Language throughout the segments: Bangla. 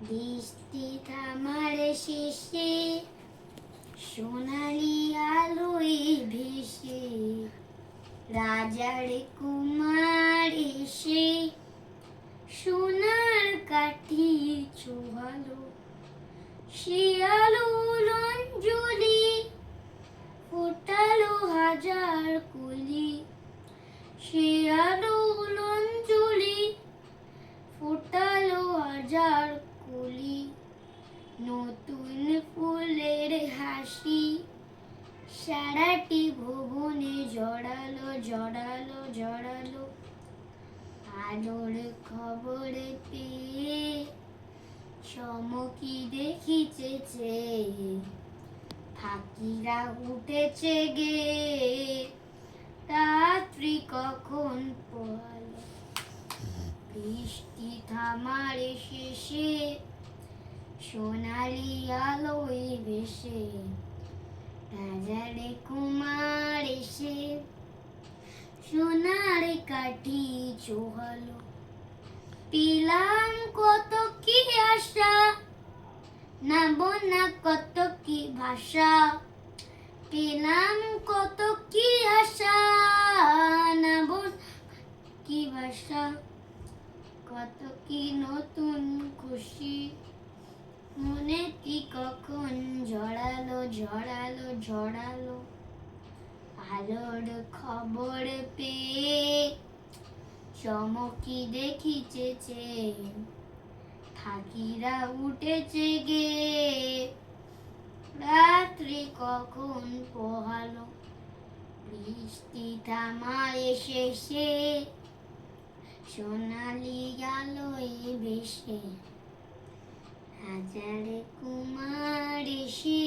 বৃষ্টি থামার শেষে সোনালি আলোয় ভেসে রাজার কুমার এসে সোনার কাঠি ছোঁয়ালো। সে আলো অঞ্জলি ফোটালো হাজার কলি। সে আলো অঞ্জলি ফোটালো হাজার কলি। নতুন ফুলের হাসি সারাটি ভুবনে জড়ালো জড়ালো জড়ালো। আলোর খবর পেয়ে চমকি দেখিতেছে ফাঁকিরা উঠেছে গে। রাত্রি কখন পোহালো। বৃষ্টি থামার শেষে সোনালি আলোয় ভেসে রাজার কুমার এসে সোনার কাঠি ছোঁয়ালো। পেলাম কত কি আশা নাবো না কত কি ভাষা। পেলাম কত কি আশা নাবো কি ভাষা। কত কি নতুন খুশি মনে কি কখন জড়ালো জড়ালো জড়ালো। আলোর খবর পেয়ে চমকি দেখিতেছে ফাঁকিরা উঠেছে গে। রাত্রি কখন পোহালো। বৃষ্টি থামায় শেষে সোনালি আলোয় ভেসে রাজার কুমার এসে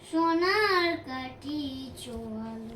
সোনার কাঠি ছোঁয়ালো।